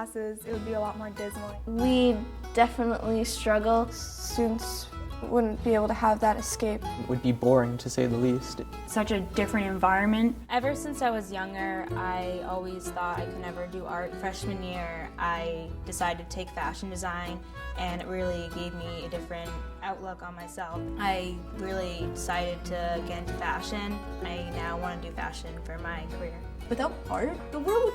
classes, it would be a lot more dismal. We definitely struggle. Students wouldn't be able to have that escape. It would be boring, to say the least. Such a different environment. Ever since I was younger, I always thought I could never do art. Freshman year, I decided to take fashion design, and it really gave me a different outlook on myself. I really decided to get into fashion. I now want to do fashion for my career. Without art, the world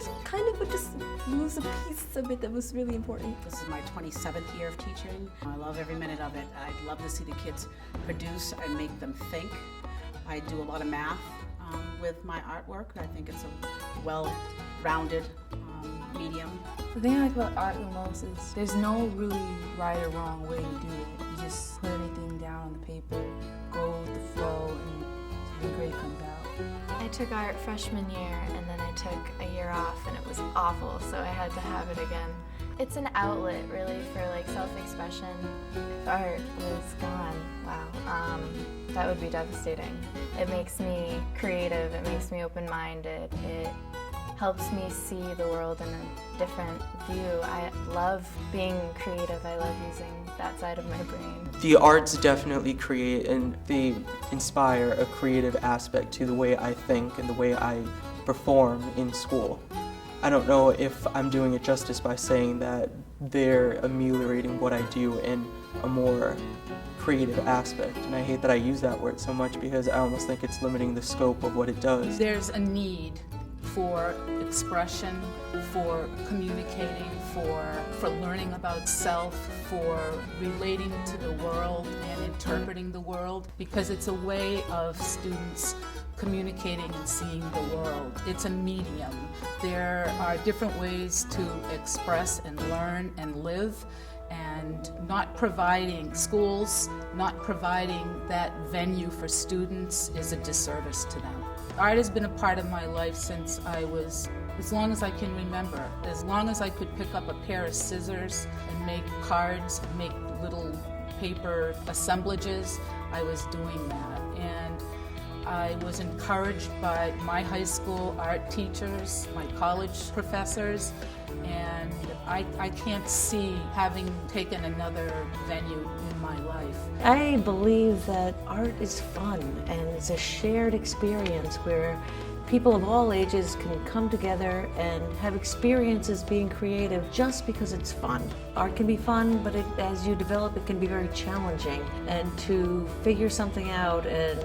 would just lose a piece of it that was really important. This is my 27th year of teaching. I love every minute of it. I'd love to see the kids produce and make them think. I do a lot of math with my artwork. I think it's a well-rounded medium. The thing I like about art the most is there's no really right or wrong way to do it. You just put everything down on the paper, go with the flow, and something great comes out. I took art freshman year and then I took a year off and it was awful, so I had to have it again. It's an outlet really for like self-expression. If art was gone, wow, that would be devastating. It makes me creative, it makes me open-minded, it helps me see the world in a different view. I love being creative, I love using that side of my brain. The arts definitely create and they inspire a creative aspect to the way I think and the way I perform in school. I don't know if I'm doing it justice by saying that they're ameliorating what I do in a more creative aspect, and I hate that I use that word so much because I almost think it's limiting the scope of what it does. There's a need for expression, for communicating, for learning about self, for relating to the world and interpreting the world, because it's a way of students communicating and seeing the world. It's a medium. There are different ways to express and learn and live, and not providing schools, not providing that venue for students is a disservice to them. Art has been a part of my life since I was, as long as I can remember. As long as I could pick up a pair of scissors and make cards, make little paper assemblages, I was doing that. And I was encouraged by my high school art teachers, my college professors, and I can't see having taken another venue in my life. I believe that art is fun and it's a shared experience where people of all ages can come together and have experiences being creative just because it's fun. Art can be fun, but as you develop it can be very challenging, and to figure something out and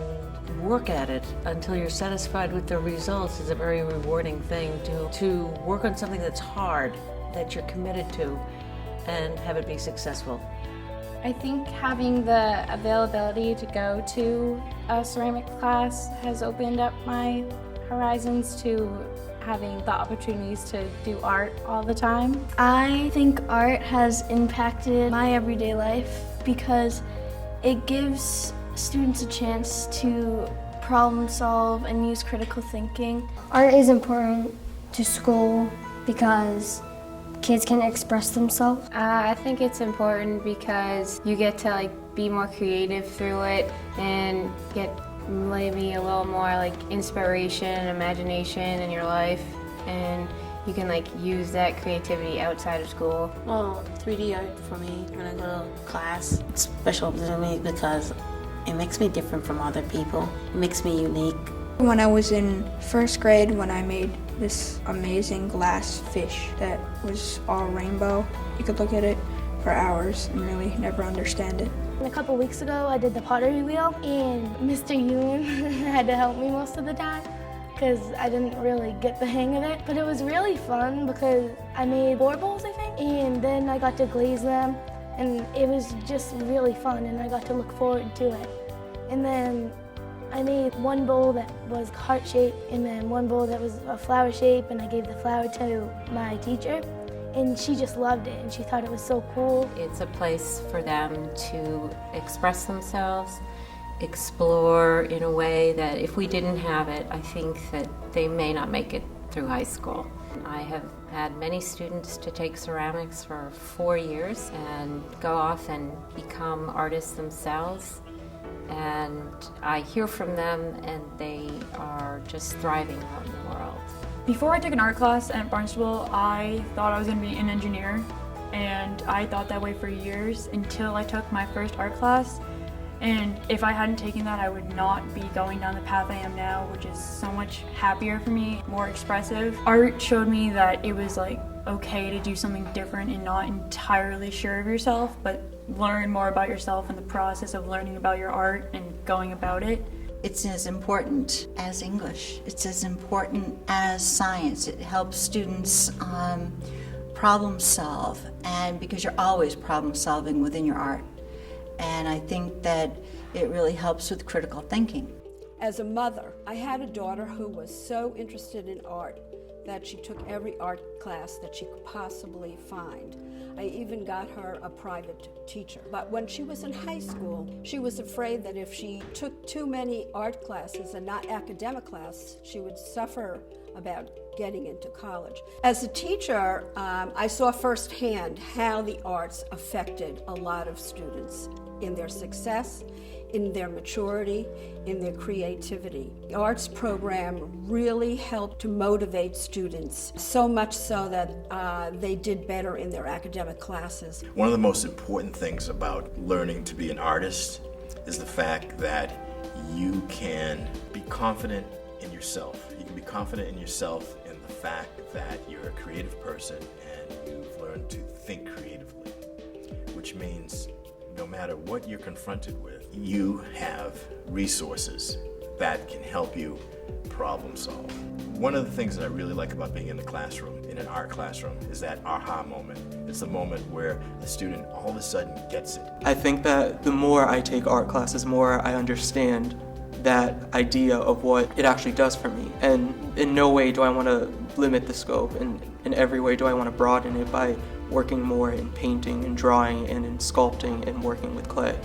work at it until you're satisfied with the results is a very rewarding thing. To work on something that's hard, that you're committed to, and have it be successful. I think having the availability to go to a ceramic class has opened up my horizons to having the opportunities to do art all the time. I think art has impacted my everyday life because it gives students a chance to problem solve and use critical thinking. Art is important to school because kids can express themselves. I think it's important because you get to be more creative through it and get maybe a little more inspiration and imagination in your life, and you can use that creativity outside of school. Well, 3D art for me when I go to class, it's special to me because it makes me different from other people. It makes me unique. When I was in first grade, when I made this amazing glass fish that was all rainbow, you could look at it for hours and really never understand it. A couple weeks ago, I did the pottery wheel, and Mr. Ewan had to help me most of the time because I didn't really get the hang of it. But it was really fun because I made 4 bowls, I think, and then I got to glaze them, and it was just really fun, and I got to look forward to it. And then I made 1 bowl that was heart shape, and then 1 bowl that was a flower shape, and I gave the flower to my teacher, and she just loved it, and she thought it was so cool. It's a place for them to express themselves, explore in a way that if we didn't have it, I think that they may not make it through high school. I have had many students to take ceramics for 4 years and go off and become artists themselves. And I hear from them, and they are just thriving out in the world. Before I took an art class at Barnstable, I thought I was going to be an engineer, and I thought that way for years until I took my first art class. And if I hadn't taken that, I would not be going down the path I am now, which is so much happier for me, more expressive. Art showed me that it was like okay to do something different and not entirely sure of yourself, but learn more about yourself in the process of learning about your art and going about it. It's as important as English. It's as important as science. It helps students problem solve, and because you're always problem solving within your art. And I think that it really helps with critical thinking. As a mother, I had a daughter who was so interested in art that she took every art class that she could possibly find. I even got her a private teacher. But when she was in high school, she was afraid that if she took too many art classes and not academic classes, she would suffer about getting into college. As a teacher, I saw firsthand how the arts affected a lot of students in their success, in their maturity, in their creativity. The arts program really helped to motivate students, so much so that they did better in their academic classes. One of the most important things about learning to be an artist is the fact that you can be confident in yourself. You can be confident in yourself in the fact that you're a creative person and you've learned to think creatively, which means no matter what you're confronted with, you have resources that can help you problem solve. One of the things that I really like about being in the classroom, in an art classroom, is that aha moment. It's the moment where the student all of a sudden gets it. I think that the more I take art classes, the more I understand that idea of what it actually does for me. And in no way do I want to limit the scope, and in every way do I want to broaden it by working more in painting and drawing and in sculpting and working with clay.